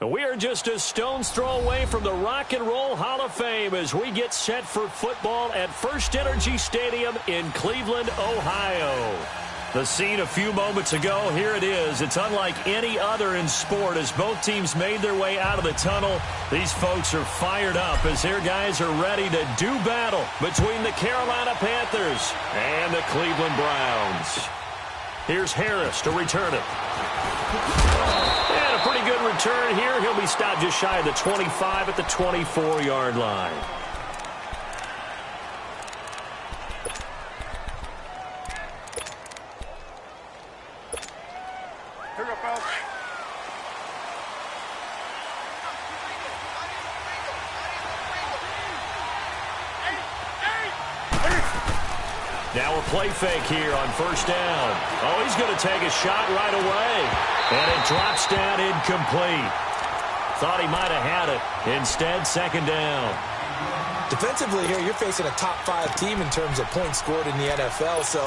We are just a stone's throw away from the Rock and Roll Hall of Fame as we get set for football at First Energy Stadium in Cleveland, Ohio. The scene a few moments ago, here it is. It's unlike any other in sport as both teams made their way out of the tunnel. These folks are fired up as their guys are ready to do battle between the Carolina Panthers and the Cleveland Browns. Here's Harris to return it. And a pretty good return here. He'll be stopped just shy of the 25 at the 24-yard line. Now a play fake here on first down. Oh, he's going to take a shot right away. And it drops down incomplete. Thought he might have had it. Instead, second down. Defensively here, you're facing a top-5 team in terms of points scored in the NFL. So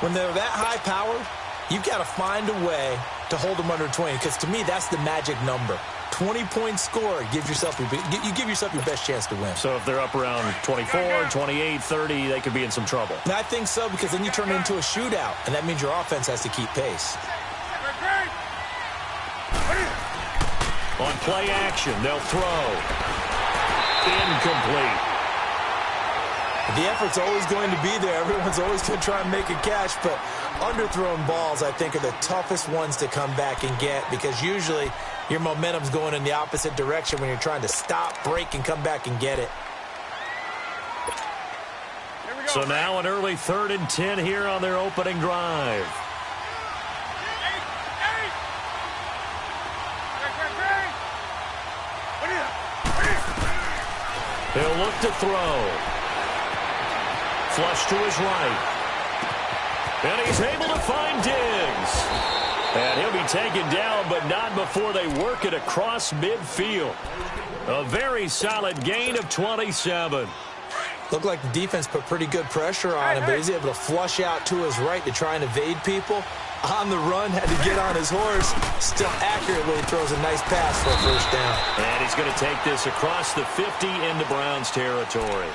when they're that high-powered, you've got to find a way to hold them under 20. Because to me, that's the magic number. 20 points scored, you give yourself your best chance to win. So if they're up around 24, 28, 30, they could be in some trouble. And I think so, because then you turn it into a shootout, and that means your offense has to keep pace. On play action, they'll throw. Incomplete. The effort's always going to be there. Everyone's always going to try and make a catch, but underthrown balls, I think, are the toughest ones to come back and get, because usually your momentum's going in the opposite direction when you're trying to stop, break, and come back and get it. So now an early 3rd and 10 here on their opening drive. He'll look to throw. Flush to his right. And he's able to find Diggs. And he'll be taken down, but not before they work it across midfield. A very solid gain of 27. Looked like the defense put pretty good pressure on him, but he's able to flush out to his right to try and evade people. On the run, had to get on his horse. Still accurately throws a nice pass for a first down. And he's going to take this across the 50 into Browns territory.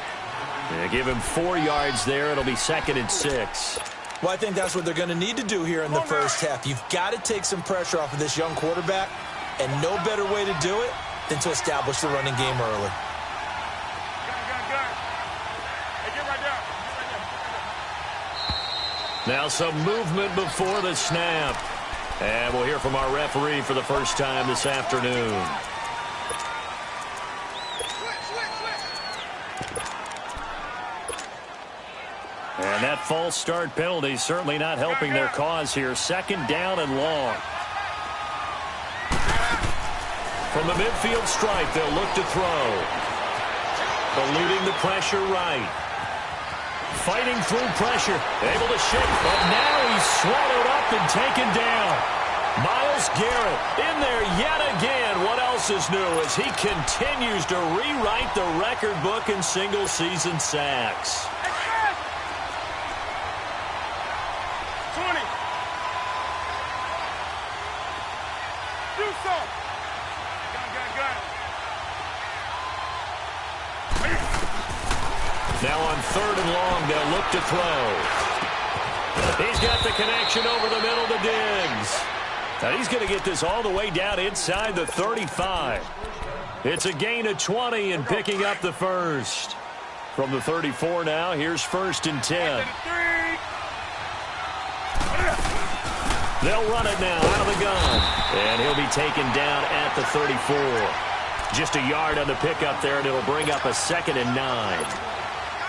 Give him 4 yards there. It'll be 2nd and 6. Well, I think that's what they're going to need to do here in the first half. You've got to take some pressure off of this young quarterback, and no better way to do it than to establish the running game early. Now some movement before the snap. And we'll hear from our referee for the first time this afternoon. And that false start penalty certainly not helping their cause here. 2nd down and long. From the midfield stripe, they'll look to throw. Eluding the pressure right. Fighting through pressure. Able to shake, but now he's swallowed up and taken down. Myles Garrett in there yet again. What else is new as he continues to rewrite the record book in single-season sacks. 20. Do so. Now on 3rd and long, they'll look to throw. He's got the connection over the middle to Diggs. Now he's going to get this all the way down inside the 35. It's a gain of 20 and picking up the first. From the 34 now, here's 1st and 10. They'll run it now out of the gun. And he'll be taken down at the 34. Just a yard on the pickup there, and it'll bring up a 2nd and 9.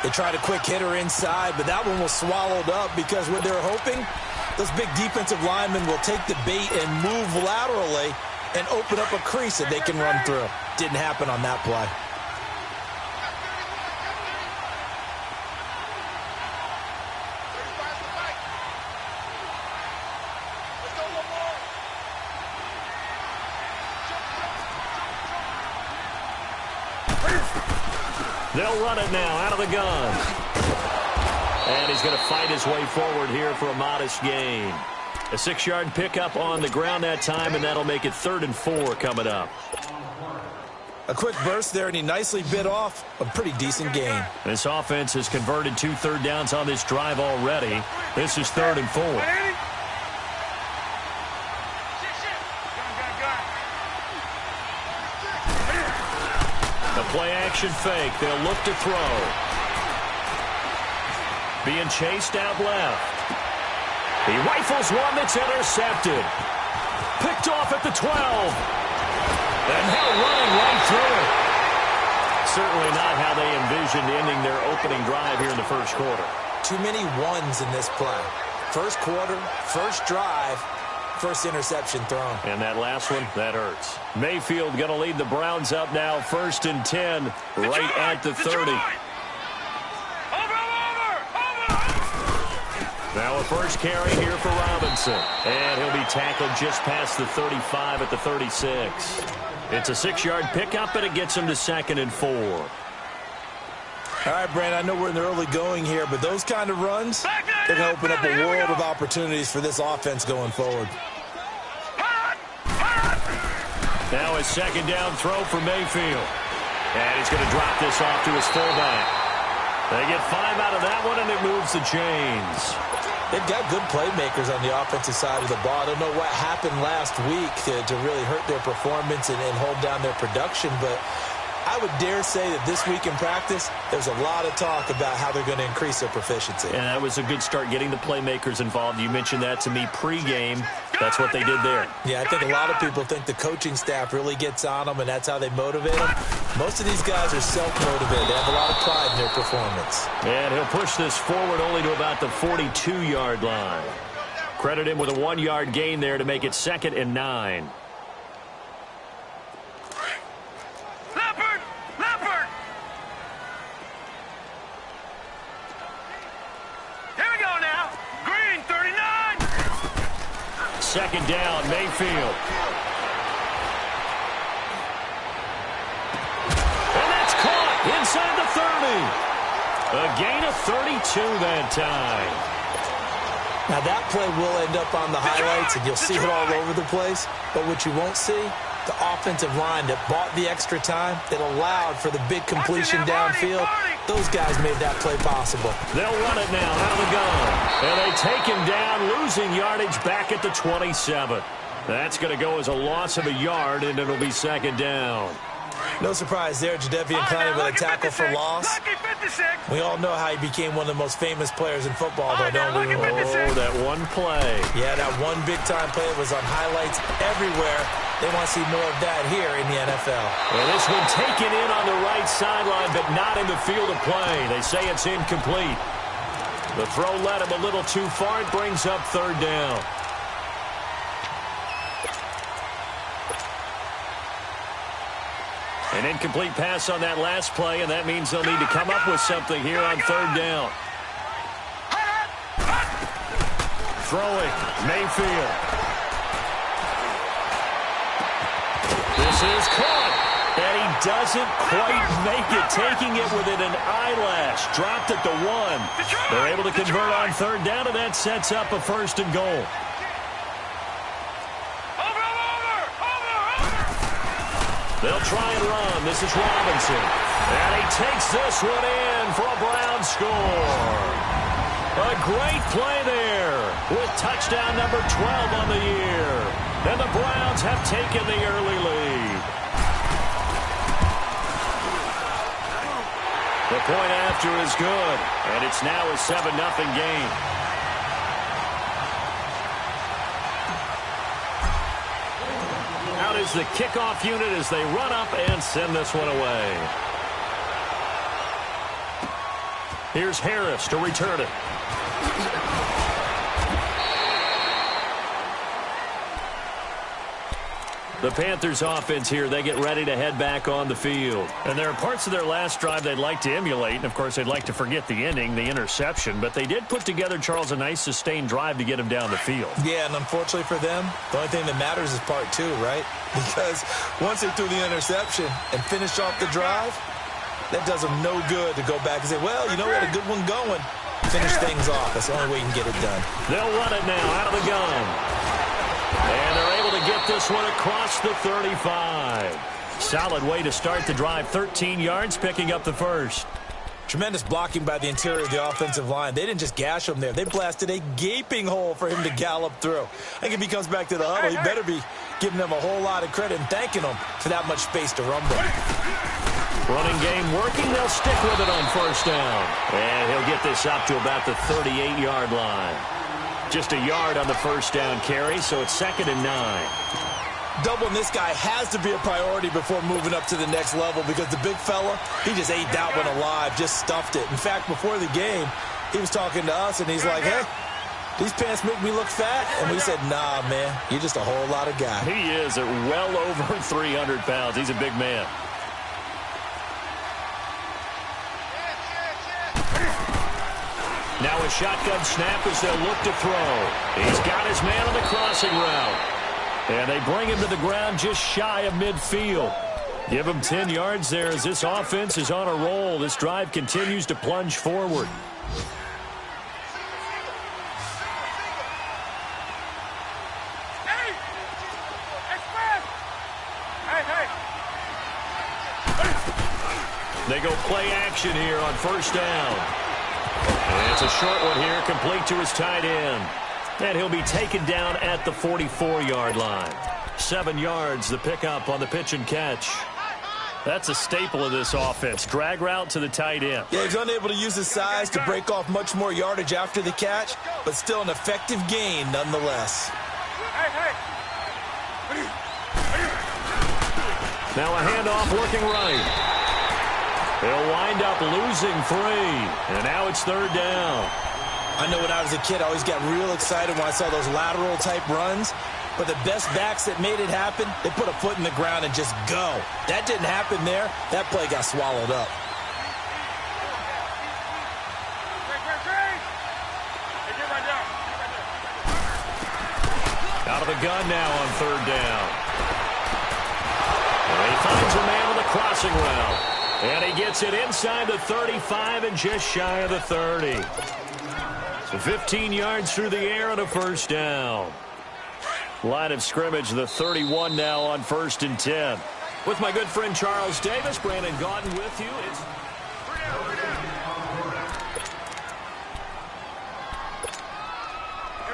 They tried a quick hitter inside, but that one was swallowed up because what they're hoping, those big defensive linemen will take the bait and move laterally and open up a crease that they can run through. Didn't happen on that play. They'll run it now out of the gun. And he's going to fight his way forward here for a modest gain. A 6-yard pickup on the ground that time, and that'll make it 3rd and 4 coming up. A quick burst there, and he nicely bit off a pretty decent gain. This offense has converted 2 third downs on this drive already. This is 3rd and 4. The play-action fake. They'll look to throw. Being chased out left. He rifles one that's intercepted. Picked off at the 12. And now running right through it. Certainly not how they envisioned ending their opening drive here in the first quarter. Too many ones in this play. First quarter, first drive, first interception thrown. And that last one, that hurts. Mayfield going to lead the Browns up now, 1st and 10, right at the 30. Now a first carry here for Robinson. And he'll be tackled just past the 35 at the 36. It's a 6-yard pickup, and it gets him to 2nd and 4. All right, Brandon, I know we're in the early going here, but those kind of runs, they're going to open up a world of opportunities for this offense going forward. Now a 2nd down throw for Mayfield. And he's going to drop this off to his fullback. They get 5 out of that one, and it moves the chains. They've got good playmakers on the offensive side of the ball. I don't know what happened last week to really hurt their performance and hold down their production, but I would dare say that this week in practice, there's a lot of talk about how they're going to increase their proficiency. And that was a good start getting the playmakers involved. You mentioned that to me pregame. That's what they did there. Yeah, I think a lot of people think the coaching staff really gets on them, and that's how they motivate them. Most of these guys are self-motivated. They have a lot of pride in their performance. And he'll push this forward only to about the 42-yard line. Credit him with a 1-yard gain there to make it 2nd and 9. Second down, Mayfield. And that's caught inside the 30. A gain of 32 that time. Now that play will end up on the highlights, and you'll see it all over the place. But what you won't see, the offensive line that bought the extra time, that allowed for the big completion downfield. Those guys made that play possible. They'll run it now out of the gun. And they take him down, losing yardage back at the 27. That's going to go as a loss of a yard, and it'll be 2nd down. No surprise there, Jadeveon Clowney with a tackle for loss. We all know how he became one of the most famous players in football, though, don't we? Oh, that one play. Yeah, that one big-time play was on highlights everywhere. They want to see more of that here in the NFL. Well, this one taken in on the right sideline, but not in the field of play. They say it's incomplete. The throw led him a little too far. It brings up 3rd down. An incomplete pass on that last play, and that means they'll need to come up with something here on 3rd down. Throwing, Mayfield. This is caught, and he doesn't quite make it, taking it within an eyelash. Dropped it to 1. They're able to convert on 3rd down, and that sets up a 1st and goal. They'll try and run. This is Robinson. And he takes this one in for a Browns score. A great play there with touchdown number 12 on the year. And the Browns have taken the early lead. The point after is good. And it's now a 7-0 game. Out is the kickoff unit as they run up and send this one away. Here's Harris to return it. The Panthers offense here, they get ready to head back on the field. And there are parts of their last drive they'd like to emulate. And, of course, they'd like to forget the ending, the interception. But they did put together, Charles, a nice sustained drive to get him down the field. Yeah, and unfortunately for them, the only thing that matters is part 2, right? Because once they threw the interception and finished off the drive, that does them no good to go back and say, well, you know, we had a good one going. Finish things off. That's the only way you can get it done. They'll run it now out of the gun. And they're able to get this one across the 35. Solid way to start the drive. 13 yards, picking up the first. Tremendous blocking by the interior of the offensive line. They didn't just gash him there. They blasted a gaping hole for him to gallop through. I think if he comes back to the huddle, he better be giving them a whole lot of credit and thanking them for that much space to rumble. Running game working. They'll stick with it on first down. And he'll get this up to about the 38-yard line. Just a yard on the first down carry, so it's 2nd and 9. Doubling this guy has to be a priority before moving up to the next level because the big fella, he just ate that one alive, just stuffed it. In fact, before the game, he was talking to us, and he's like, hey, these pants make me look fat. And we said, nah, man, you're just a whole lot of guy. He is at well over 300 pounds. He's a big man. Now a shotgun snap as they'll look to throw. He's got his man on the crossing route. And they bring him to the ground just shy of midfield. Give him 10 yards there as this offense is on a roll. This drive continues to plunge forward. They go play action here on first down. And it's a short one here, complete to his tight end. And he'll be taken down at the 44-yard line. 7 yards, the pickup on the pitch and catch. That's a staple of this offense. Drag route to the tight end. Yeah, he's unable to use his size to break off much more yardage after the catch, but still an effective gain nonetheless. Now a handoff looking right. He'll wind up losing 3. And now it's 3rd down. I know when I was a kid, I always got real excited when I saw those lateral-type runs. But the best backs that made it happen, they put a foot in the ground and just go. That didn't happen there. That play got swallowed up. Out of the gun now on 3rd down. And he finds a man on the crossing route. And he gets it inside the 35 and just shy of the 30. So 15 yards through the air and a first down. Line of scrimmage, the 31 now on 1st and 10. With my good friend Charles Davis, Brandon Gaudin with you. Here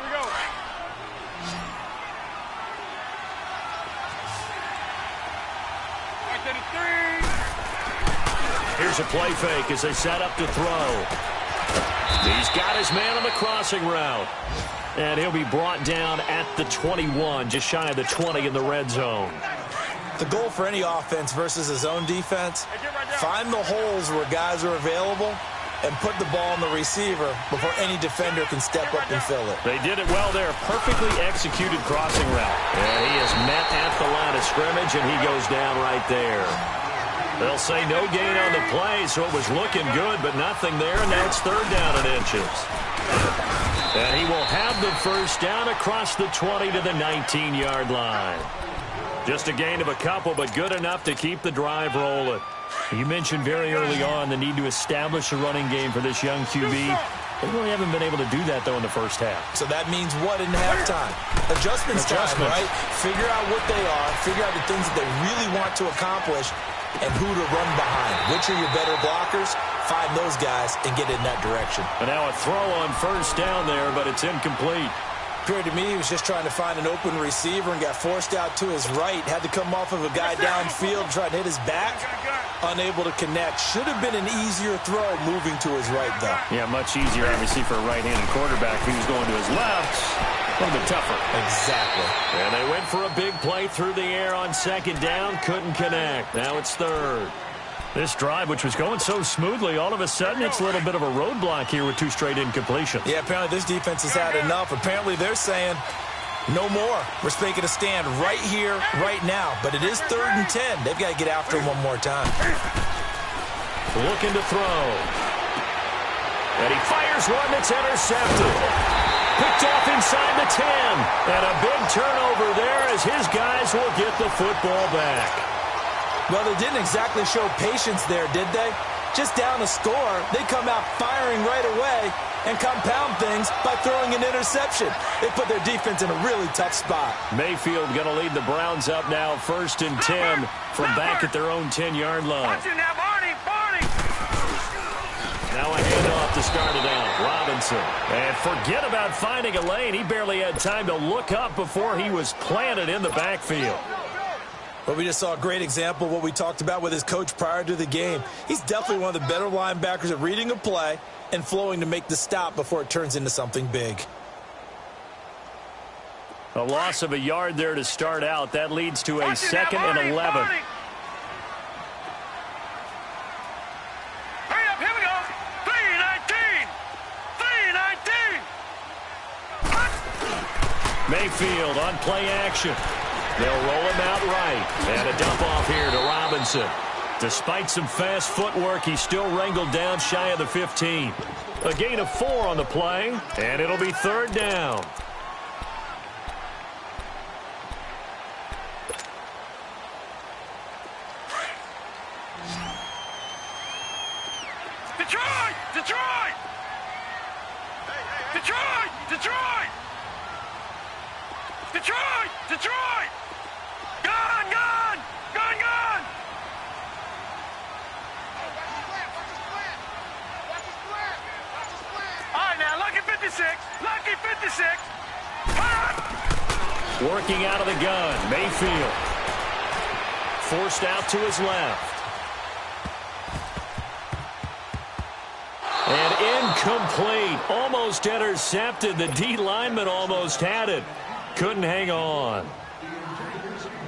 we go. Here's a play fake as they set up to throw. He's got his man on the crossing route. And he'll be brought down at the 21, just shy of the 20 in the red zone. The goal for any offense versus a zone defense, find the holes where guys are available and put the ball on the receiver before any defender can step up and fill it. They did it well there. Perfectly executed crossing route. And he is met at the line of scrimmage, and he goes down right there. They'll say no gain on the play, so it was looking good, but nothing there. And now it's 3rd down and inches. And he will have the first down across the 20 to the 19-yard line. Just a gain of a couple, but good enough to keep the drive rolling. You mentioned very early on the need to establish a running game for this young QB. They really haven't been able to do that, though, in the first half. So that means what in halftime? Adjustments time, right? Figure out what they are, figure out the things that they really want to accomplish, and who to run behind. Which are your better blockers? Find those guys and get in that direction. And now a throw on first down there, but it's incomplete. Appeared to me he was just trying to find an open receiver and got forced out to his right. Had to come off of a guy downfield, try to hit his back. Unable to connect. Should have been an easier throw moving to his right, though. Yeah, much easier, obviously, for a right-handed quarterback who was going to his left. A little bit tougher. Exactly. And they went for a big play through the air on 2nd down. Couldn't connect. Now it's 3rd. This drive, which was going so smoothly, all of a sudden it's a little bit of a roadblock here with 2 straight incompletions. Yeah, apparently this defense has had enough. Apparently they're saying no more. We're making a stand right here, right now. But it is 3rd and 10. They've got to get after him one more time. Looking to throw. And he fires one that's intercepted. Picked off inside the 10. And a big turnover there as his guys will get the football back. Well, they didn't exactly show patience there, did they? Just down a score, they come out firing right away, and compound things by throwing an interception. They put their defense in a really tough spot. Mayfield going to lead the Browns up now, 1st and 10 from back at their own 10-yard line. Watch it now, Barney. Now a handoff to start it out. Robinson. And forget about finding a lane. He barely had time to look up before he was planted in the backfield. Well, we just saw a great example of what we talked about with his coach prior to the game. He's definitely one of the better linebackers at reading a play and flowing to make the stop before it turns into something big. A loss of a yard there to start out. That leads to a 2nd and 11. Hurry up, here we go. 3-19. Mayfield on play action. They'll roll him out right. And a dump off here to Robinson. Despite some fast footwork, he's still wrangled down shy of the 15. A gain of 4 on the play, and it'll be 3rd down. Detroit! Detroit! Detroit! Detroit! Detroit! Detroit! Gone! Gone! Gone! Gone! All right, now, lucky 56. Lucky 56. Working out of the gun, Mayfield. Forced out to his left. And incomplete. Almost intercepted. The D lineman almost had it. Couldn't hang on.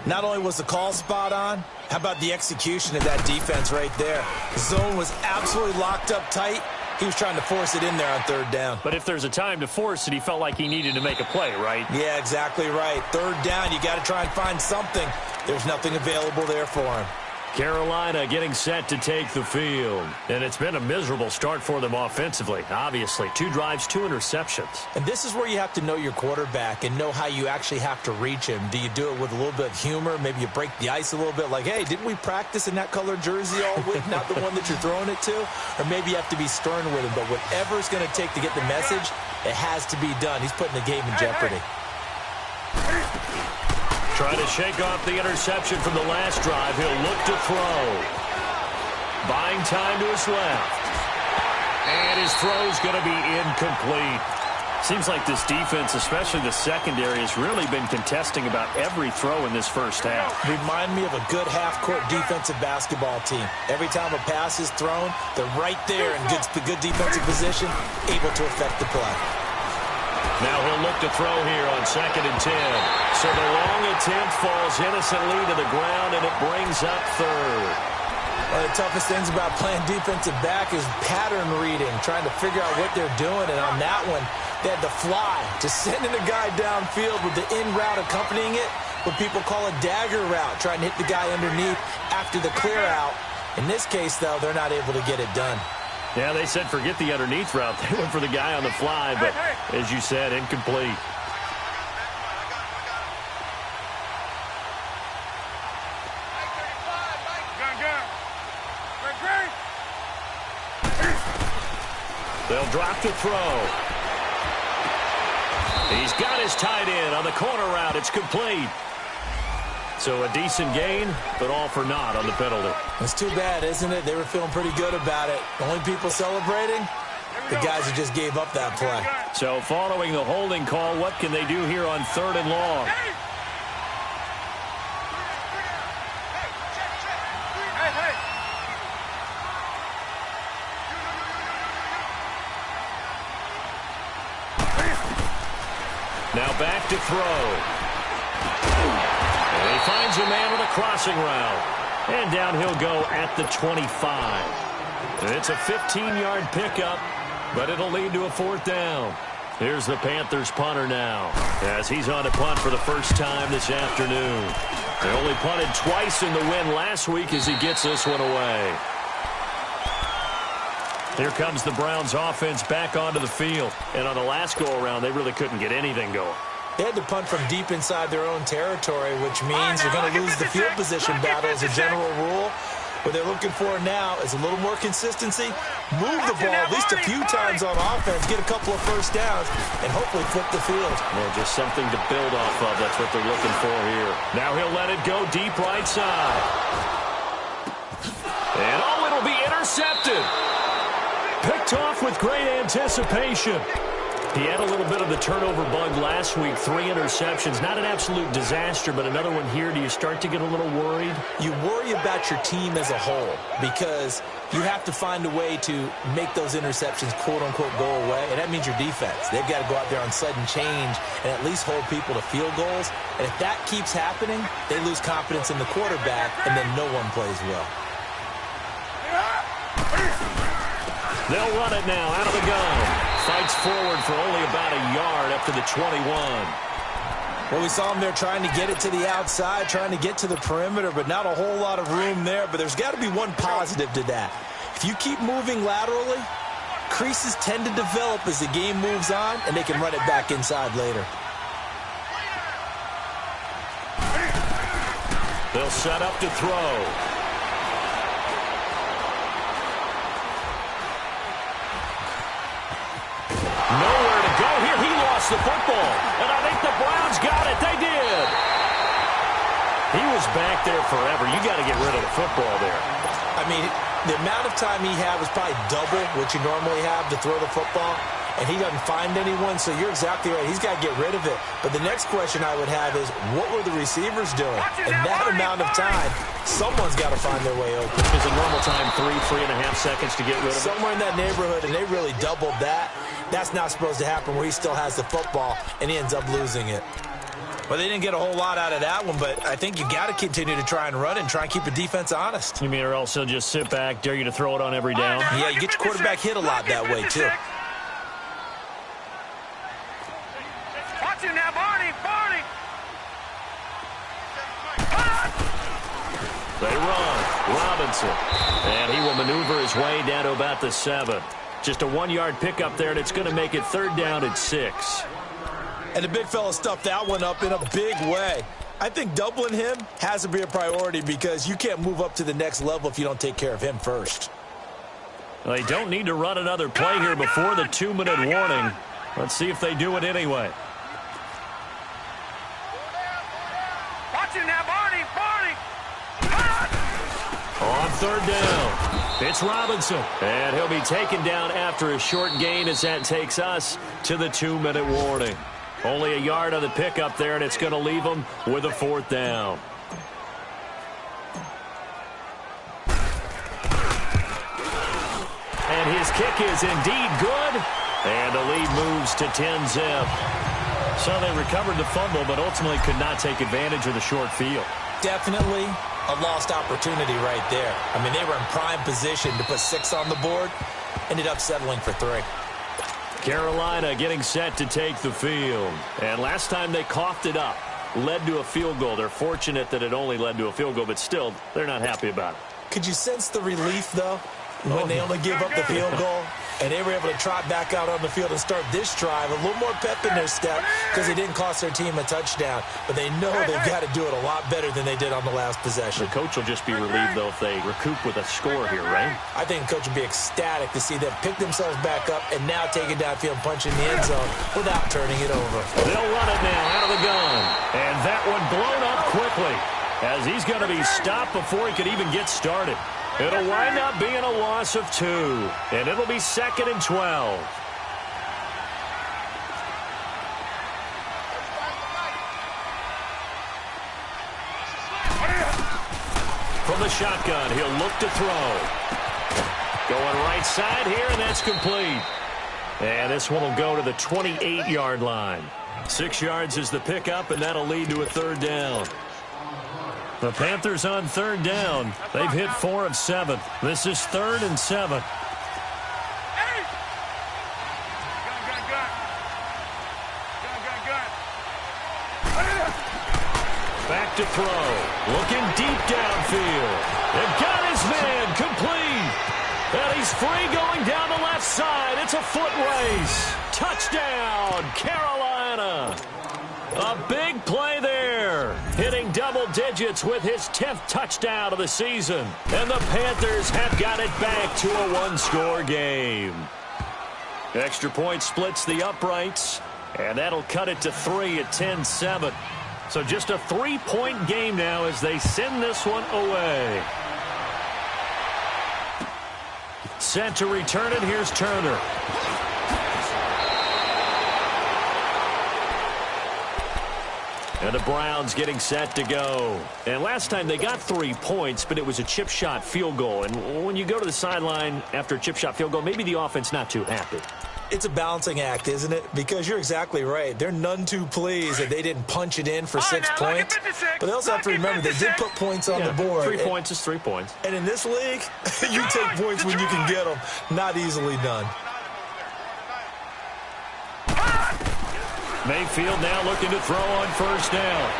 Not only was the call spot on, how about the execution of that defense right there? The zone was absolutely locked up tight. He was trying to force it in there on 3rd down. But if there's a time to force it, he felt like he needed to make a play, right? Yeah, exactly right. 3rd down, you got to try and find something. There's nothing available there for him. Carolina getting set to take the field. And it's been a miserable start for them offensively. Obviously, 2 drives, 2 interceptions. And this is where you have to know your quarterback and know how you actually have to reach him. Do you do it with a little bit of humor? Maybe you break the ice a little bit like, hey, didn't we practice in that colored jersey all week, not the one that you're throwing it to? Or maybe you have to be stern with him. But whatever it's going to take to get the message, it has to be done. He's putting the game in jeopardy. Trying to shake off the interception from the last drive. He'll look to throw. Buying time to his left. And his throw's going to be incomplete. Seems like this defense, especially the secondary, has really been contesting about every throw in this first half. Remind me of a good half-court defensive basketball team. Every time a pass is thrown, they're right there in good defensive position, able to affect the play. Now he'll look to throw here on 2nd and 10. So the long attempt falls innocently to the ground, and it brings up 3rd. One of the toughest things about playing defensive back is pattern reading, trying to figure out what they're doing. And on that one, they had to fly, just sending a guy downfield with the in route accompanying it, what people call a dagger route, trying to hit the guy underneath after the clear out. In this case, though, they're not able to get it done. Yeah, they said forget the underneath route. They went for the guy on the fly, but as you said, incomplete. They'll drop to throw. He's got his tight end on the corner route. It's complete. So a decent gain, but all for naught on the penalty. It's too bad, isn't it? They were feeling pretty good about it. The only people celebrating, the guys who just gave up that play. So following the holding call, what can they do here on 3rd and long? Now back to throw. And he finds a man with a crossing route. And down he'll go at the 25. It's a 15-yard pickup, but it'll lead to a 4th down. Here's the Panthers punter now, as he's on to punt for the first time this afternoon. They only punted twice in the win last week as he gets this one away. Here comes the Browns offense back onto the field. And on the last go-around, they really couldn't get anything going. They had to punt from deep inside their own territory, which means you're going to lose the field position battle as a general rule. What they're looking for now is a little more consistency, move the ball at least a few times on offense, get a couple of first downs, and hopefully flip the field. Well, just something to build off of. That's what they're looking for here. Now he'll let it go deep right side. And, oh, it'll be intercepted. Picked off with great anticipation. He had a little bit of the turnover bug last week, 3 interceptions. Not an absolute disaster, but another one here. Do you start to get a little worried? You worry about your team as a whole because you have to find a way to make those interceptions, quote-unquote, go away, and that means your defense. They've got to go out there on sudden change and at least hold people to field goals. And if that keeps happening, they lose confidence in the quarterback, and then no one plays well. They'll run it now out of the gun. Fights forward for only about a yard up to the 21. Well, we saw him there trying to get it to the outside, trying to get to the perimeter, but not a whole lot of room there. But there's got to be one positive to that. If you keep moving laterally, creases tend to develop as the game moves on, and they can run it back inside later. They'll set up to throw. Nowhere to go here. He lost the football. And I think the Browns got it. They did. He was back there forever. You got to get rid of the football there. I mean, the amount of time he had was probably double what you normally have to throw the football, and he doesn't find anyone, so you're exactly right. He's got to get rid of it. But the next question I would have is, what were the receivers doing? In that amount of time, someone's got to find their way open. Is a normal time 3.5 seconds to get rid of it? Somewhere in that neighborhood, and they really doubled that. That's not supposed to happen where he still has the football, and he ends up losing it. Well, they didn't get a whole lot out of that one, but I think you got to continue to try and run and try and keep the defense honest. You mean or else he'll just sit back, dare you to throw it on every down? Yeah, you get your quarterback hit a lot that way, too. Watch him now, Barney! Barney! They run. Robinson. And he will maneuver his way down to about the 7. Just a 1-yard pickup there, and it's going to make it 3rd down and 6. And the big fella stuffed that one up in a big way. I think doubling him has to be a priority because you can't move up to the next level if you don't take care of him first. Well, they don't need to run another play here before the 2-minute warning. Let's see if they do it anyway. Watch him now, Barney! Barney! On 3rd down, it's Robinson. And he'll be taken down after a short gain as that takes us to the 2-minute warning. Only a yard on the pickup there, and it's going to leave them with a 4th down. And his kick is indeed good. And the lead moves to 10-zip. So they recovered the fumble, but ultimately could not take advantage of the short field. Definitely a lost opportunity right there. I mean, they were in prime position to put 6 on the board. Ended up settling for 3. Carolina getting set to take the field. And last time they coughed it up, led to a field goal. They're fortunate that it only led to a field goal, but still, they're not happy about it. Could you sense the relief, though, when they only gave up the field goal? And they were able to trot back out on the field and start this drive. A little more pep in their step because they didn't cost their team a touchdown. But they know they've got to do it a lot better than they did on the last possession. The coach will just be relieved, though, if they recoup with a score here, right? I think the coach will be ecstatic to see them pick themselves back up and now take it downfield and punch in the end zone without turning it over. They'll run it now out of the gun. And that one blown up quickly as he's going to be stopped before he could even get started. It'll wind up being a loss of 2, and it'll be 2nd and 12. From the shotgun, he'll look to throw. Going right side here, and that's complete. And this one will go to the 28-yard line. 6 yards is the pickup, and that'll lead to a 3rd down. The Panthers on 3rd down. They've hit 4 of 7. This is 3rd and 7. Back to throw. Looking deep downfield. And got his man complete. And he's free going down the left side. It's a foot race. Touchdown, Carolina. A big play there. Hitting double digits with his 10th touchdown of the season. And the Panthers have got it back to a one-score game. Extra point splits the uprights. And that'll cut it to 3 at 10-7. So just a 3-point game now as they send this one away. Set to return it. Here's Turner. And the Browns getting set to go. And last time they got 3 points, but it was a chip shot field goal. And when you go to the sideline after a chip shot field goal, maybe the offense not too happy. It's a balancing act, isn't it? Because you're exactly right. They're none too pleased that they didn't punch it in for 6 points. But they also have to remember they did put points on the board. 3 points is 3 points. And in this league, you take points when you can get them. Not easily done. Mayfield now looking to throw on first down.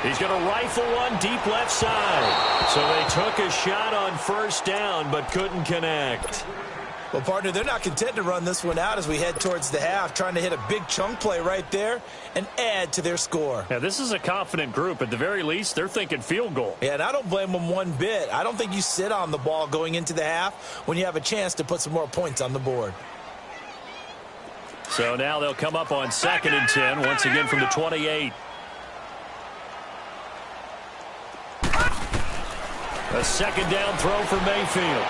He's going to rifle one deep left side. So they took a shot on first down but couldn't connect. Well, partner, they're not content to run this one out as we head towards the half, trying to hit a big chunk play right there and add to their score. Yeah, this is a confident group. At the very least, they're thinking field goal. Yeah, and I don't blame them one bit. I don't think you sit on the ball going into the half when you have a chance to put some more points on the board. So now they'll come up on 2nd and 10, once again from the 28. A second down throw for Mayfield.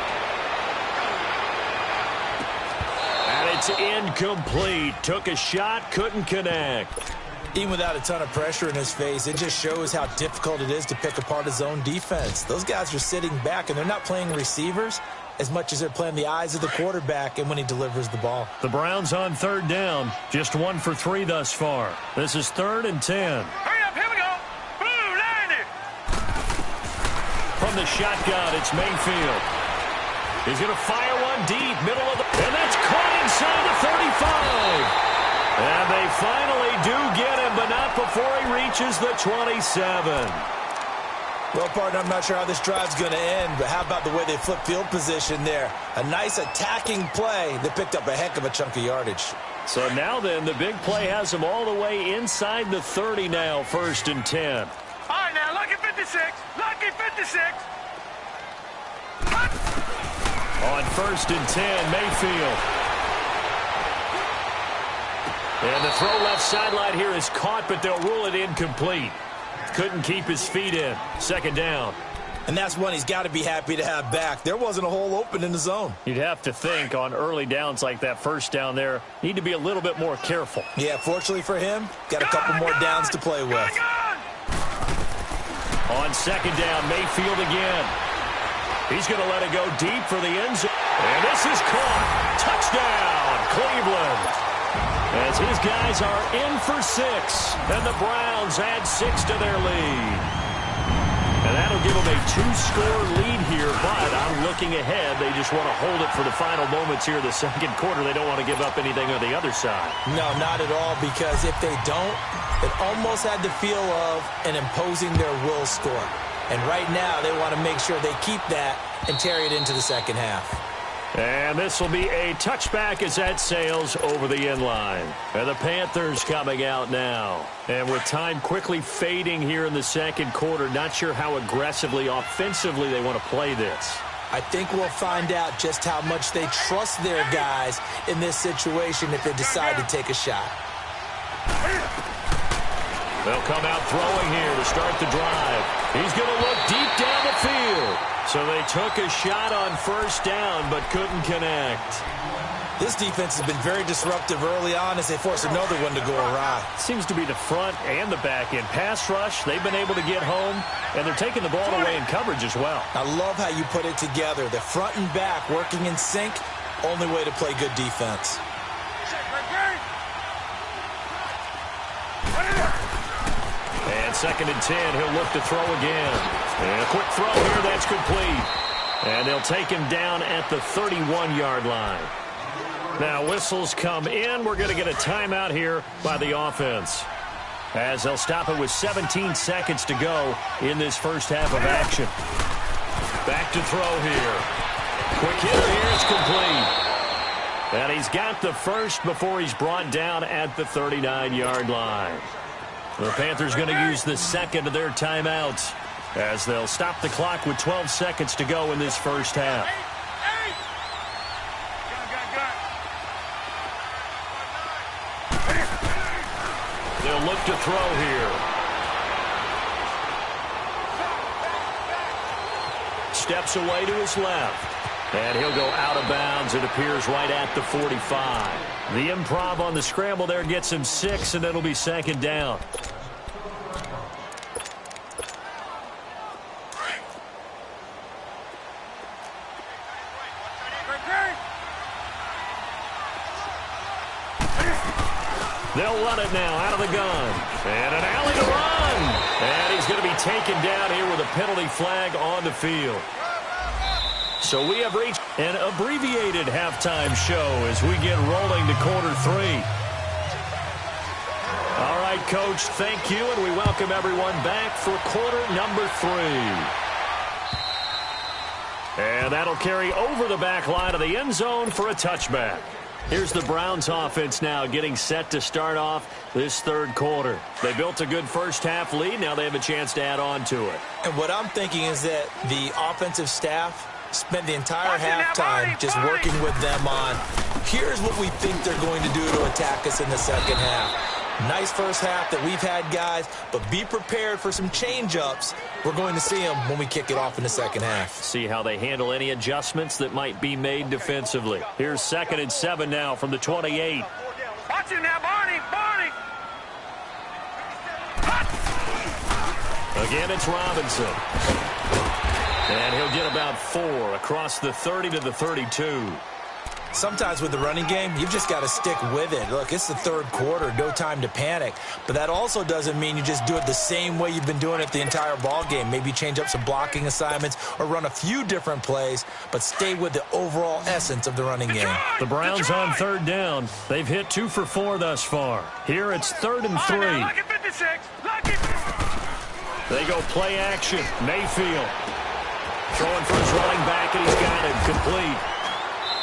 And it's incomplete. Took a shot, couldn't connect. Even without a ton of pressure in his face, it just shows how difficult it is to pick apart his own defense. Those guys are sitting back, and they're not playing receivers as much as they're playing the eyes of the quarterback and when he delivers the ball. The Browns on 3rd down, just 1 for 3 thus far. This is 3rd and 10. Hurry up, here we go. Blue, line it. From the shotgun, it's Mayfield. He's going to fire one deep, middle of the... And that's caught inside the 35. And they finally do get him, but not before he reaches the 27. Well, partner, I'm not sure how this drive's going to end, but how about the way they flip field position there? A nice attacking play that picked up a heck of a chunk of yardage. So now then, the big play has them all the way inside the 30 now, 1st and 10. All right, now, lucky 56. Lucky 56. On 1st and 10, Mayfield. And the throw left sideline here is caught, but they'll rule it incomplete. Couldn't keep his feet in. 2nd down. And that's one he's got to be happy to have back. There wasn't a hole open in the zone. You'd have to think on early downs like that, first down there, need to be a little bit more careful. Yeah, fortunately for him, got a couple more downs to play with. On 2nd down, Mayfield again. He's going to let it go deep for the end zone. And this is caught. Touchdown, Cleveland. As his guys are in for 6, and the Browns add 6 to their lead. And that'll give them a 2-score lead here, but I'm looking ahead. They just want to hold it for the final moments here of the 2nd quarter. They don't want to give up anything on the other side. No, not at all, because if they don't, it almost had the feel of an imposing their will score. And right now, they want to make sure they keep that and carry it into the 2nd half. And this will be a touchback as that sails over the end line. And the Panthers coming out now. And with time quickly fading here in the 2nd quarter, not sure how aggressively, offensively they want to play this. I think we'll find out just how much they trust their guys in this situation if they decide to take a shot. They'll come out throwing here to start the drive. He's going to look deep down the field. So they took a shot on first down but couldn't connect. This defense has been very disruptive early on as they force another one to go awry. Seems to be the front and the back end. Pass rush, they've been able to get home, and they're taking the ball away in coverage as well. I love how you put it together. The front and back working in sync, only way to play good defense. And 2nd and 10, he'll look to throw again. And a quick throw here, that's complete. And they'll take him down at the 31-yard line. Now whistles come in. We're going to get a timeout here by the offense, as they'll stop it with 17 seconds to go in this first half of action. Back to throw here. Quick hitter here, it's complete. And he's got the first before he's brought down at the 39-yard line. The Panthers going to use the second of their timeouts as they'll stop the clock with 12 seconds to go in this first half. They'll look to throw here. Steps away to his left. And he'll go out of bounds. It appears right at the 45. The improv on the scramble there gets him 6, and it'll be second down. They'll run it now out of the gun. And an alley to run. And he's going to be taken down here with a penalty flag on the field. So we have reached an abbreviated halftime show as we get rolling to quarter 3. All right, Coach, thank you, and we welcome everyone back for quarter number 3. And that'll carry over the back line of the end zone for a touchback. Here's the Browns offense now getting set to start off this third quarter. They built a good first half lead. Now they have a chance to add on to it. And what I'm thinking is that the offensive staff spent the entire halftime just working with them on, here's what we think they're going to do to attack us in the second half. Nice first half that we've had, guys, but be prepared for some change-ups. We're going to see them when we kick it off in the second half. See how they handle any adjustments that might be made defensively. Here's 2nd and 7 now from the 28. Watch him now, Barney! Again, it's Robinson. And he'll get about 4 across the 30 to the 32. Sometimes with the running game, you've just got to stick with it. Look, it's the third quarter, no time to panic. But that also doesn't mean you just do it the same way you've been doing it the entire ball game. Maybe change up some blocking assignments or run a few different plays, but stay with the overall essence of the running game. The Browns on third down. They've hit 2 for 4 thus far. Here it's 3rd and 3. They go play action. Mayfield throwing for his running back, and he's got it complete.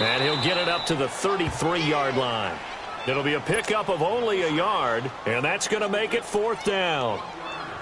And he'll get it up to the 33-yard line. It'll be a pickup of only a yard, and that's going to make it 4th down.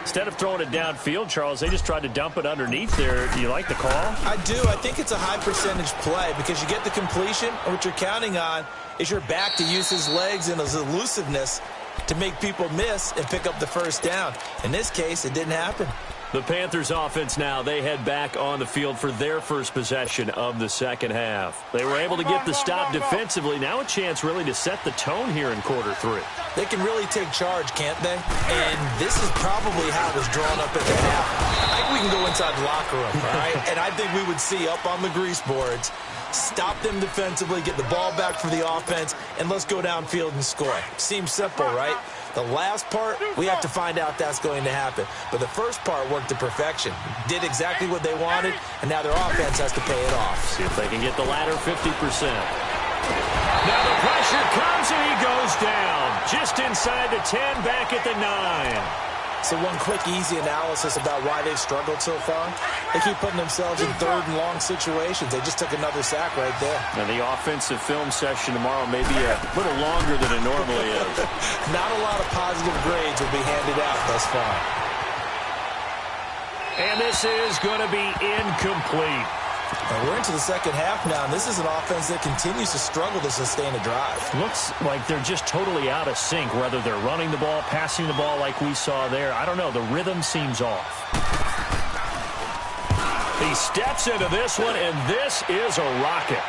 Instead of throwing it downfield, Charles, they just tried to dump it underneath there. Do you like the call? I do. I think it's a high-percentage play because you get the completion, and what you're counting on is your back to use his legs and his elusiveness to make people miss and pick up the first down. In this case, it didn't happen. The Panthers offense now, they head back on the field for their first possession of the second half. They were able to get the stop defensively. Now a chance really to set the tone here in quarter 3. They can really take charge, can't they? And this is probably how it was drawn up at the half. I think we can go inside the locker room, all right? And I think we would see up on the grease boards, stop them defensively, get the ball back for the offense, and let's go downfield and score. Seems simple, right? The last part, we have to find out that's going to happen. But the first part worked to perfection. Did exactly what they wanted, and now their offense has to pay it off. See if they can get the latter 50%. Now the pressure comes, and he goes down. Just inside the 10, back at the 9. So one quick, easy analysis about why they've struggled so far. They keep putting themselves in 3rd and long situations. They just took another sack right there. And the offensive film session tomorrow may be a little longer than it normally is. Not a lot of positive grades will be handed out thus far. And this is going to be incomplete. And we're into the second half now, and this is an offense that continues to struggle to sustain a drive. Looks like they're just totally out of sync, whether they're running the ball, passing the ball like we saw there. I don't know. The rhythm seems off. He steps into this one, and this is a rocket.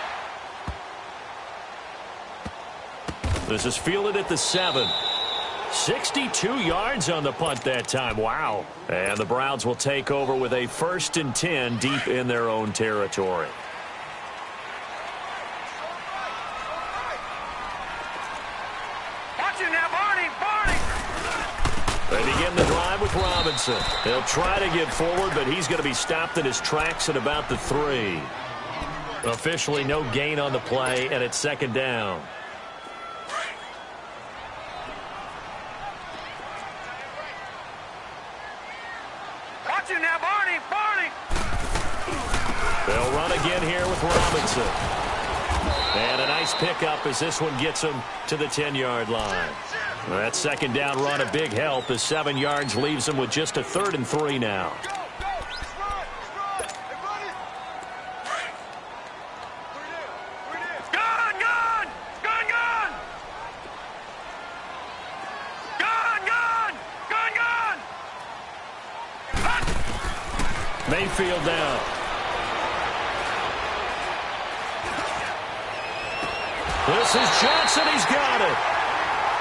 This is fielded at the 7. 62 yards on the punt that time. Wow. And the Browns will take over with a 1st and 10 deep in their own territory. Watch him now, Barney! They begin the drive with Robinson. They'll try to get forward, but he's going to be stopped in his tracks at about the 3. Officially no gain on the play, and it's 2nd down. Watch him now, Barney! They'll run again here with Robinson. And a nice pickup as this one gets him to the 10-yard line. That second down run a big help as 7 yards leaves him with just a 3rd and 3 now. Mayfield down. This is Johnson. He's got it.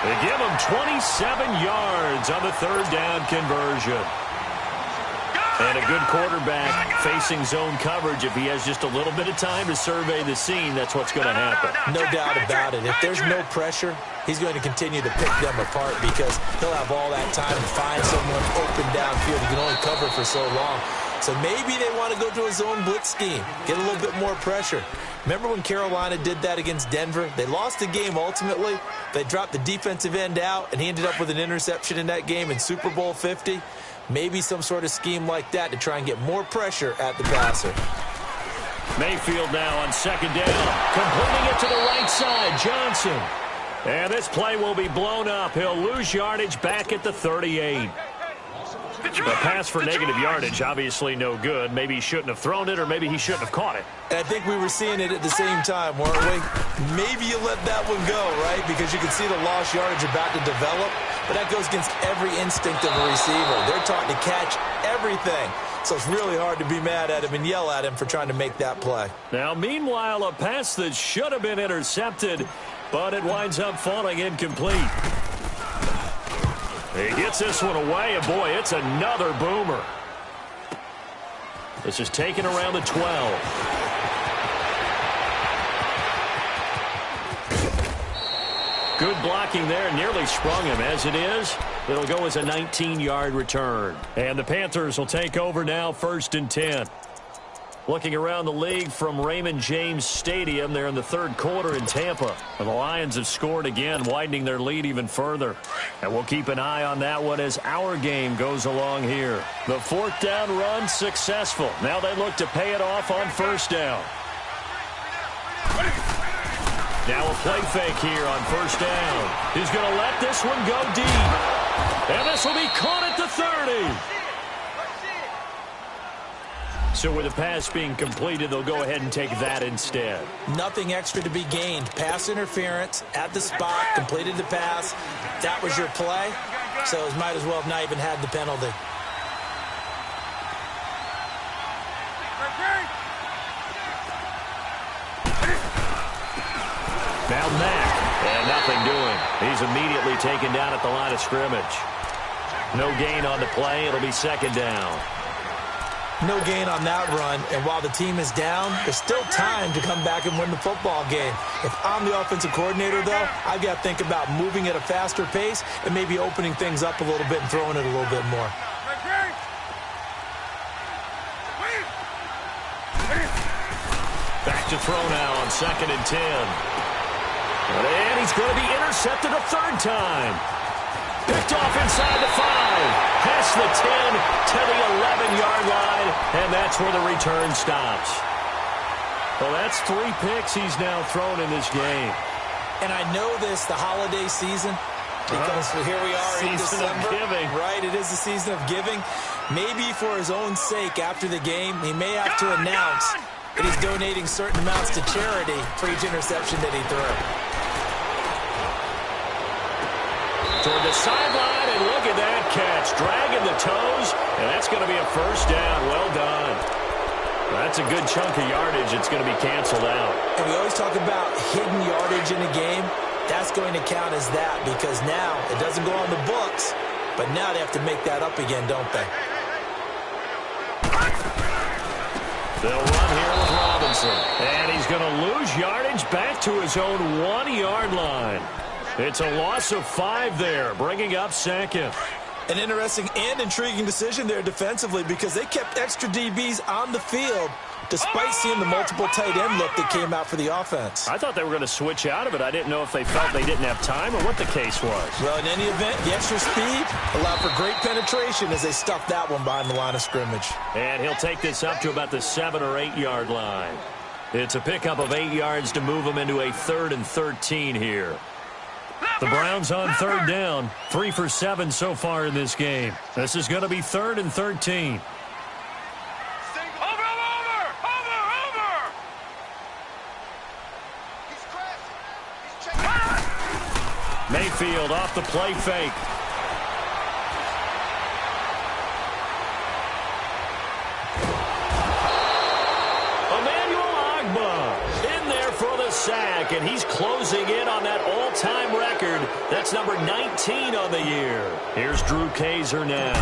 They give him 27 yards on the 3rd down conversion. And a good quarterback facing zone coverage. If he has just a little bit of time to survey the scene, that's what's going to happen. No doubt about it. If there's no pressure, he's going to continue to pick them apart because he'll have all that time to find someone open downfield. He can only cover for so long. So maybe they want to go to a zone blitz scheme, get a little bit more pressure. Remember when Carolina did that against Denver? They lost the game ultimately. They dropped the defensive end out, and he ended up with an interception in that game in Super Bowl 50. Maybe some sort of scheme like that to try and get more pressure at the passer. Mayfield now on 2nd down, completing it to the right side, Johnson. And this play will be blown up. He'll lose yardage back at the 38. The pass for negative yardage, obviously no good. Maybe he shouldn't have thrown it, or maybe he shouldn't have caught it. And I think we were seeing it at the same time, weren't we? Maybe you let that one go, right? Because you can see the lost yardage about to develop. But that goes against every instinct of a receiver. They're taught to catch everything. So it's really hard to be mad at him and yell at him for trying to make that play. Now, meanwhile, a pass that should have been intercepted, but it winds up falling incomplete. He gets this one away, and boy, it's another boomer. This is taken around the 12. Good blocking there, nearly sprung him. As it is, it'll go as a 19-yard return. And the Panthers will take over now, 1st and 10. Looking around the league from Raymond James Stadium, they're in the 3rd quarter in Tampa. And the Lions have scored again, widening their lead even further. And we'll keep an eye on that one as our game goes along here. The 4th down run successful. Now they look to pay it off on 1st down. Now a play fake here on 1st down. He's going to let this one go deep. And this will be caught at the 30. So with the pass being completed, they'll go ahead and take that instead. Nothing extra to be gained. Pass interference at the spot, completed the pass. That was your play, so it might as well have not even had the penalty. Now Mack, and nothing doing. He's immediately taken down at the line of scrimmage. No gain on the play. It'll be 2nd down. No gain on that run, and while the team is down, there's still time to come back and win the football game. If I'm the offensive coordinator, though, I've got to think about moving at a faster pace and maybe opening things up a little bit and throwing it a little bit more. Back to throw now on 2nd and 10. And he's going to be intercepted a 3rd time. Picked off inside the 5. Past the 10 to the 11-yard line, and that's where the return stops. Well, that's 3 picks he's now thrown in this game. And I know this, the holiday season, because here we are in December. Season of giving. Right, it is the season of giving. Maybe for his own sake after the game, he may have to announce that he's donating certain amounts to charity for each interception that he threw. Toward the sideline, and look at that catch. Dragging the toes, and that's going to be a 1st down. Well done. That's a good chunk of yardage. It's going to be canceled out. And we always talk about hidden yardage in a game. That's going to count as that because now it doesn't go on the books, but now they have to make that up again, don't they? They'll run here with Robinson. And he's going to lose yardage back to his own 1-yard line. It's a loss of 5 there, bringing up 2nd. An interesting and intriguing decision there defensively because they kept extra DBs on the field despite seeing the multiple tight end look that came out for the offense. I thought they were going to switch out of it. I didn't know if they felt they didn't have time or what the case was. Well, in any event, the extra speed allowed for great penetration as they stuffed that one behind the line of scrimmage. And he'll take this up to about the 7 or 8 yard line. It's a pickup of 8 yards to move them into a 3rd and 13 here. The Browns on third down. 3 for 7 so far in this game. This is going to be 3rd and 13. Mayfield off the play fake. Sack, and he's closing in on that all-time record. That's number 19 on the year. Here's Drew Kaiser now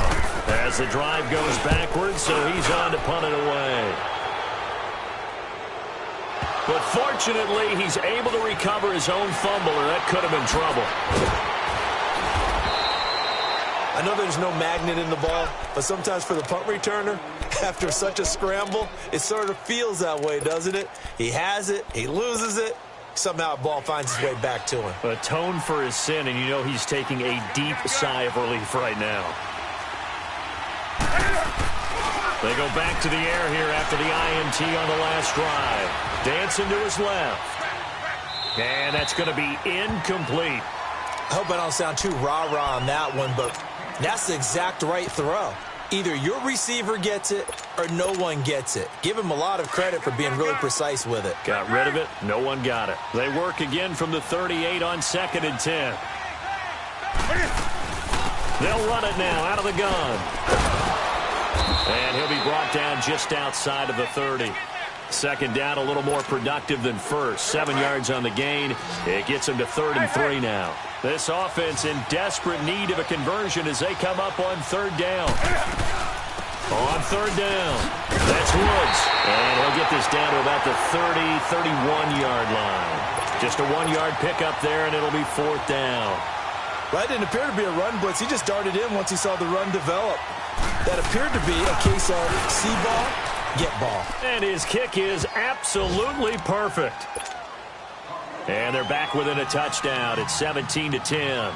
as the drive goes backwards, so he's on to punt it away. But fortunately, he's able to recover his own fumble, or that could have been trouble. I know there's no magnet in the ball, but sometimes for the punt returner, after such a scramble, it sort of feels that way, doesn't it? He has it, he loses it, somehow the ball finds its way back to him. Atone for his sin, and you know he's taking a deep sigh of relief right now. They go back to the air here after the INT on the last drive. Dancing to his left. And that's going to be incomplete. I hope I don't sound too rah-rah on that one, but that's the exact right throw. Either your receiver gets it or no one gets it. Give him a lot of credit for being really precise with it. Got rid of it. No one got it. They work again from the 38 on 2nd and 10. They'll run it now out of the gun. And he'll be brought down just outside of the 30. Second down a little more productive than first. 7 yards on the gain. It gets him to 3rd and 3 now. This offense in desperate need of a conversion as they come up on 3rd down. On 3rd down, that's Woods. And he'll get this down to about the 30, 31-yard line. Just a 1-yard pickup there, and it'll be 4th down. Well, that didn't appear to be a run blitz. He just darted in once he saw the run develop. That appeared to be a case of see ball, get ball. And his kick is absolutely perfect. And they're back within a touchdown. It's 17-10.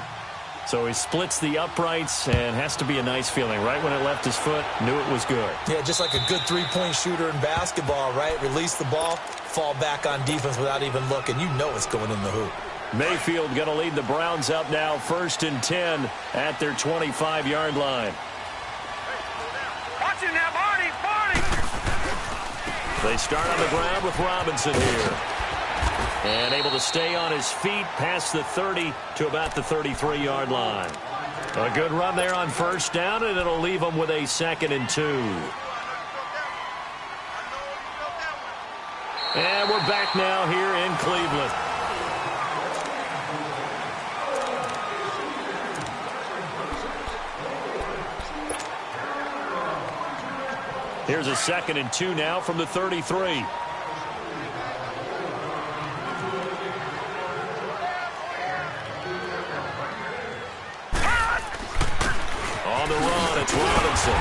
So he splits the uprights, and has to be a nice feeling. Right when it left his foot, knew it was good. Yeah, just like a good three-point shooter in basketball, right? Release the ball, fall back on defense without even looking. You know it's going in the hoop. Mayfield going to lead the Browns up now, 1st and 10 at their 25-yard line. Watch it now, Barney! They start on the ground with Robinson here. And able to stay on his feet past the 30 to about the 33-yard line. A good run there on 1st down, and it'll leave them with a 2nd and 2. And we're back now here in Cleveland. Here's a 2nd and 2 now from the 33. On the run, it's Robinson.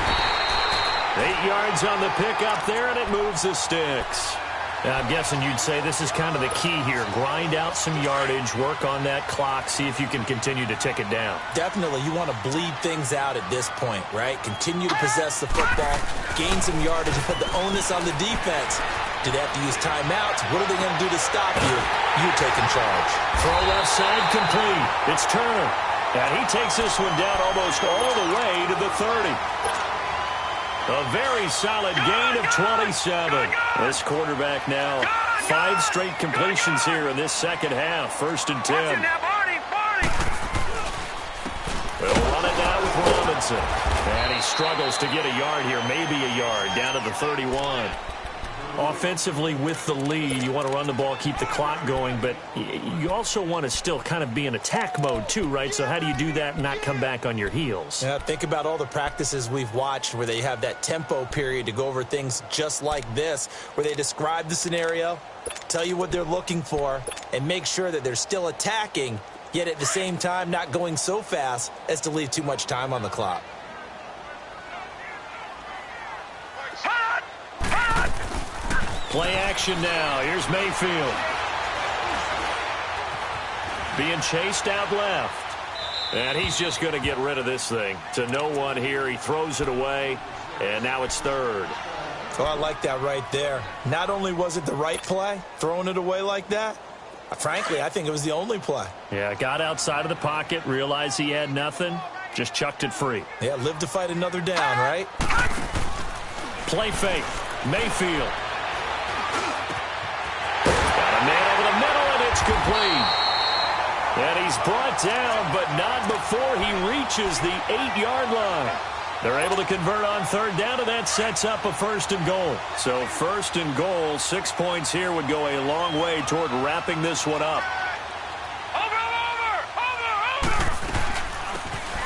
8 yards on the pickup there, and it moves the sticks. Now, I'm guessing you'd say this is kind of the key here. Grind out some yardage, work on that clock, see if you can continue to tick it down. Definitely. You want to bleed things out at this point, right? Continue to possess the football, gain some yardage, and put the onus on the defense. Do they have to use timeouts? What are they going to do to stop you? You taking charge. Throw left side complete. It's Turner. And he takes this one down almost all the way to the 30. A very solid gain of 27. This quarterback now, 5 straight completions here in this second half. 1st and 10. They'll run it now with Robinson. And he struggles to get a yard here, maybe a yard, down to the 31. Offensively with the lead, you want to run the ball, keep the clock going, but you also want to still kind of be in attack mode too, right? So how do you do that and not come back on your heels? Yeah, think about all the practices we've watched where they have that tempo period to go over things just like this, where they describe the scenario, tell you what they're looking for, and make sure that they're still attacking, yet at the same time not going so fast as to leave too much time on the clock. Play action now. Here's Mayfield. Being chased out left. And he's just going to get rid of this thing. To no one here. He throws it away. And now it's 3rd. Oh, I like that right there. Not only was it the right play, throwing it away like that, frankly, I think it was the only play. Yeah, got outside of the pocket, realized he had nothing, just chucked it free. Yeah, live to fight another down, right? Play fake. Mayfield. Got a man over the middle, and it's complete. And he's brought down, but not before he reaches the 8-yard line. They're able to convert on third down, and that sets up a 1st and goal. So 1st and goal, 6 points here would go a long way toward wrapping this one up.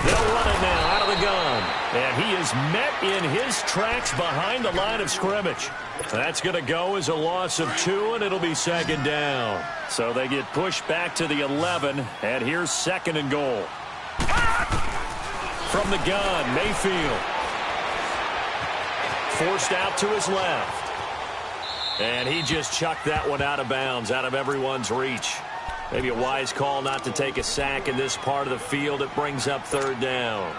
They'll run it now out of the gun. And he is met in his tracks behind the line of scrimmage. That's going to go as a loss of 2, and it'll be 2nd down. So they get pushed back to the 11, and here's 2nd and goal. From the gun, Mayfield. Forced out to his left. And he just chucked that one out of bounds, out of everyone's reach. Maybe a wise call not to take a sack in this part of the field. It brings up 3rd down.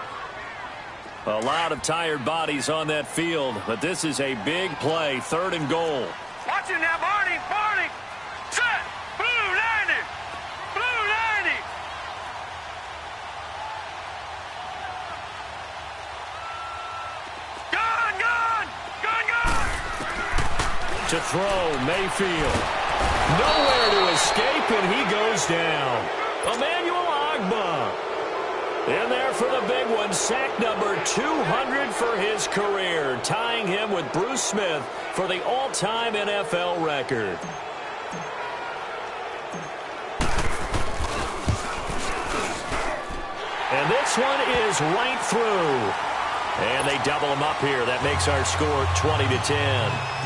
A lot of tired bodies on that field, but this is a big play, 3rd and goal. Watch it now, Barney, Barney. Set. Blue 90. Blue 90. Gun, gun. Gun, gun. To throw, Mayfield. Nowhere to escape, and he goes down. Emmanuel Ogbah. In there for the big one, sack number 200 for his career, tying him with Bruce Smith for the all-time NFL record. And this one is right through. And they double him up here. That makes our score 20-10.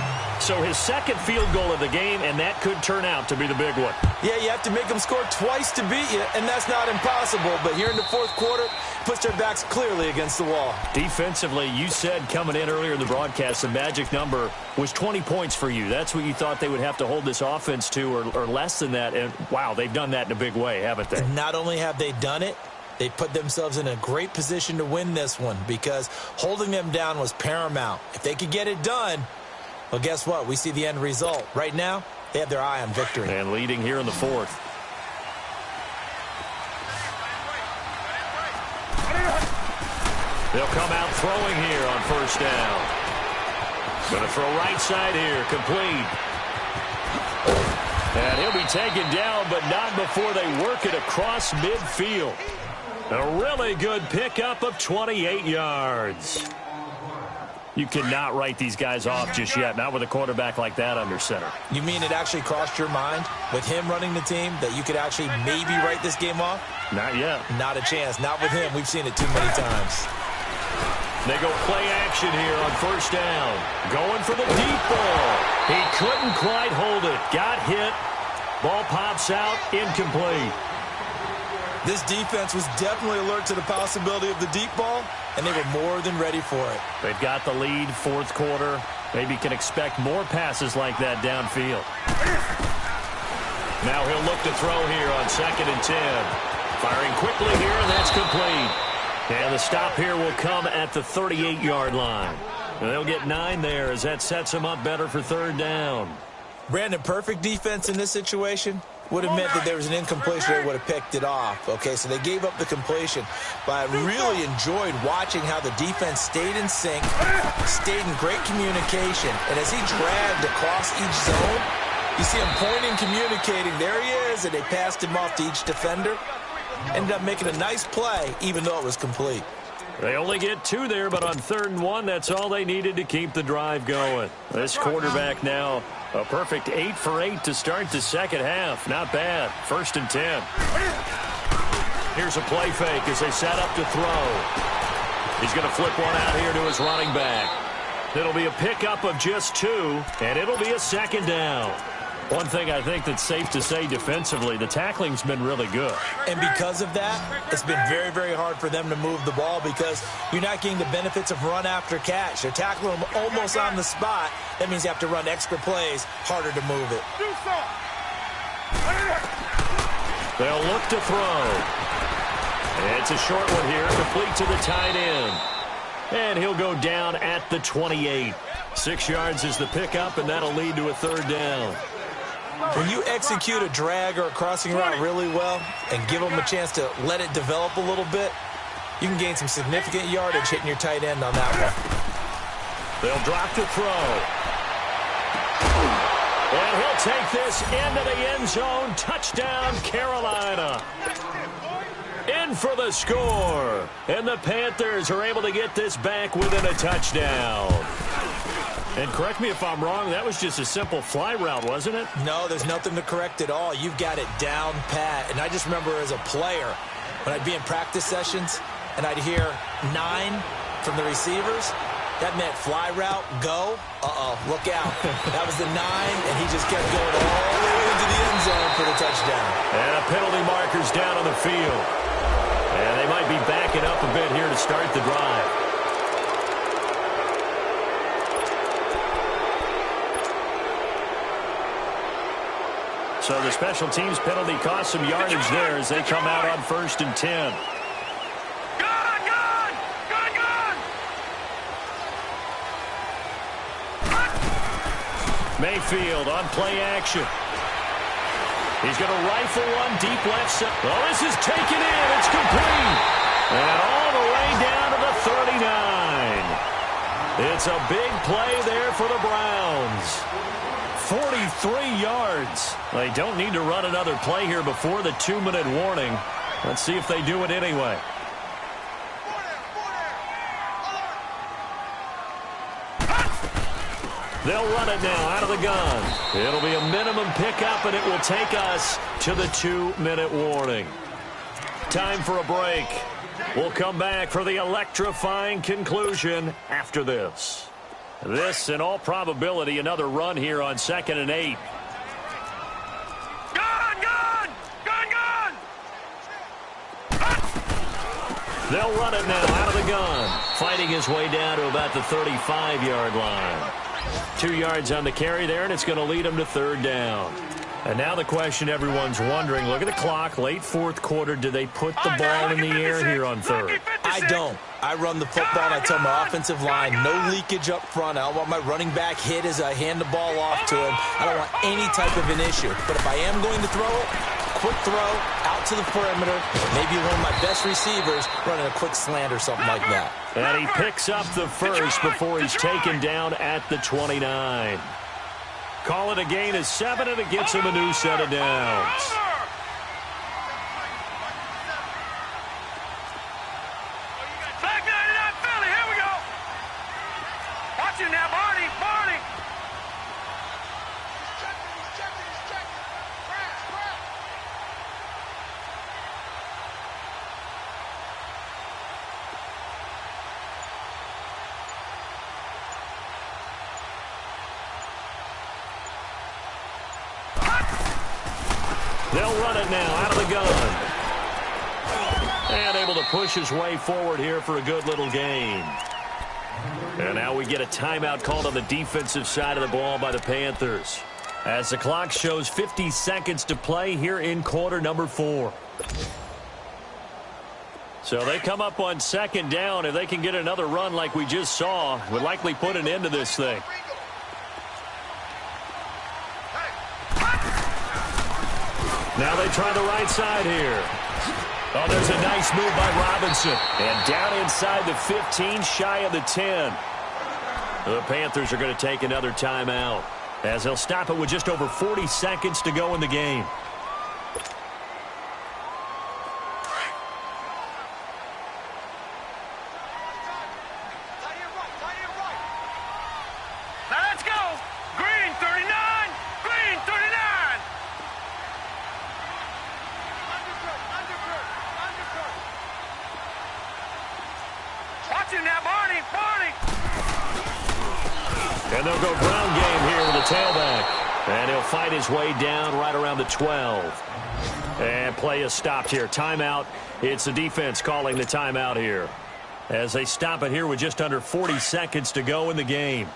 So his 2nd field goal of the game, and that could turn out to be the big one. Yeah, you have to make them score twice to beat you, and that's not impossible. But here in the 4th quarter, puts their backs clearly against the wall. Defensively, you said coming in earlier in the broadcast, the magic number was 20 points for you. That's what you thought they would have to hold this offense to, or less than that. And, wow, they've done that in a big way, haven't they? And not only have they done it, they put themselves in a great position to win this one because holding them down was paramount. If they could get it done, well, guess what? We see the end result. Right now, they have their eye on victory. And leading here in the 4th. They'll come out throwing here on 1st down. Going to throw right side here, complete. And he'll be taken down, but not before they work it across midfield. A really good pickup of 28 yards. You cannot write these guys off just yet, not with a quarterback like that under center. You mean it actually crossed your mind with him running the team that you could actually maybe write this game off? Not yet. Not a chance. Not with him. We've seen it too many times. They go play action here on 1st down. Going for the deep ball. He couldn't quite hold it. Got hit. Ball pops out. Incomplete. This defense was definitely alert to the possibility of the deep ball, and they were more than ready for it. They've got the lead, 4th quarter. Maybe can expect more passes like that downfield. Now he'll look to throw here on 2nd and 10. Firing quickly here, and that's complete. And the stop here will come at the 38-yard line. And they'll get 9 there as that sets them up better for 3rd down. Brandon, perfect defense in this situation would have meant that there was an incompletion. They would have picked it off. Okay, so they gave up the completion. But I really enjoyed watching how the defense stayed in sync, stayed in great communication. And as he dragged across each zone, you see him pointing, communicating. There he is, and they passed him off to each defender. Ended up making a nice play, even though it was complete. They only get 2 there, but on 3rd and 1, that's all they needed to keep the drive going. This quarterback now a perfect 8 for 8 to start the 2nd half. Not bad. 1st and 10. Here's a play fake as they set up to throw. He's going to flip one out here to his running back. It'll be a pickup of just 2, and it'll be a 2nd down. One thing I think that's safe to say defensively, the tackling's been really good. And because of that, it's been very, very hard for them to move the ball because you're not getting the benefits of run after catch. They're tackling them almost on the spot. That means you have to run extra plays, harder to move it. They'll look to throw. It's a short one here, complete to the tight end. And he'll go down at the 28. 6 yards is the pickup, and that'll lead to a third down. When you execute a drag or a crossing route really well and give them a chance to let it develop a little bit, you can gain some significant yardage hitting your tight end on that one. They'll drop to throw. And he'll take this into the end zone. Touchdown, Carolina. In for the score. And the Panthers are able to get this back within a touchdown. And correct me if I'm wrong, that was just a simple fly route, wasn't it? No, there's nothing to correct at all. You've got it down pat. And I just remember as a player, when I'd be in practice sessions and I'd hear 9 from the receivers, that meant fly route, go. Look out. That was the 9, and he just kept going all the way into the end zone for the touchdown. And a penalty marker's down on the field. And they might be backing up a bit here to start the drive. So the special teams penalty cost some yardage there as they come out on 1st and 10. Mayfield on play action. He's going to rifle one deep left side. Oh, this is taken in. It's complete. And all the way down to the 39. It's a big play there for the Browns. 43 yards. They don't need to run another play here before the 2-minute warning. Let's see if they do it anyway. They'll run it now out of the gun. It'll be a minimum pickup, and it will take us to the 2-minute warning. Time for a break. We'll come back for the electrifying conclusion after this. This, in all probability, another run here on 2nd and 8. They'll run it now out of the gun. Fighting his way down to about the 35-yard line. 2 yards on the carry there, and it's going to lead him to 3rd down. And now the question everyone's wondering, look at the clock, late 4th quarter, do they put the ball in the air here on 3rd? I don't. I run the football, and I tell my offensive line, no leakage up front. I don't want my running back hit as I hand the ball off to him. I don't want any type of an issue. But if I am going to throw it, quick throw, out to the perimeter, maybe one of my best receivers running a quick slant or something like that. And he picks up the first before he's taken down at the 29. Call it a gain of 7, and it gets him a new set of downs. They'll run it now out of the gun. And able to push his way forward here for a good little gain. And now we get a timeout called on the defensive side of the ball by the Panthers. As the clock shows 50 seconds to play here in quarter number 4. So they come up on 2nd down. If they can get another run like we just saw, would likely put an end to this thing. Now they try the right side here. Oh, there's a nice move by Robinson. And down inside the 15, shy of the 10. The Panthers are going to take another timeout, as they'll stop it with just over 40 seconds to go in the game. And they'll go ground game here with the tailback. And he'll fight his way down right around the 12. And play is stopped here. Timeout. It's the defense calling the timeout here, as they stop it here with just under 40 seconds to go in the game.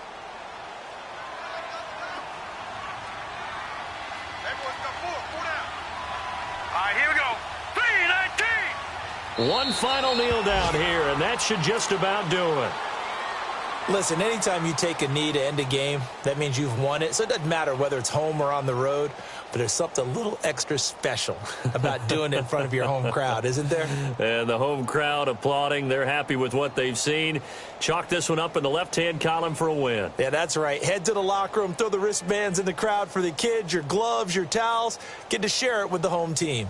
One final kneel down here, and that should just about do it. Listen, anytime you take a knee to end a game, that means you've won it. So it doesn't matter whether it's home or on the road, but there's something a little extra special about doing it in front of your home crowd, isn't there? And the home crowd applauding. They're happy with what they've seen. Chalk this one up in the left-hand column for a win. Yeah, that's right. Head to the locker room, throw the wristbands in the crowd for the kids, your gloves, your towels. Get to share it with the home team.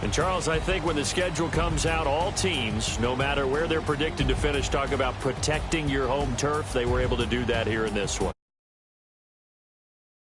And, Charles, I think when the schedule comes out, all teams, no matter where they're predicted to finish, talk about protecting your home turf. They were able to do that here in this one.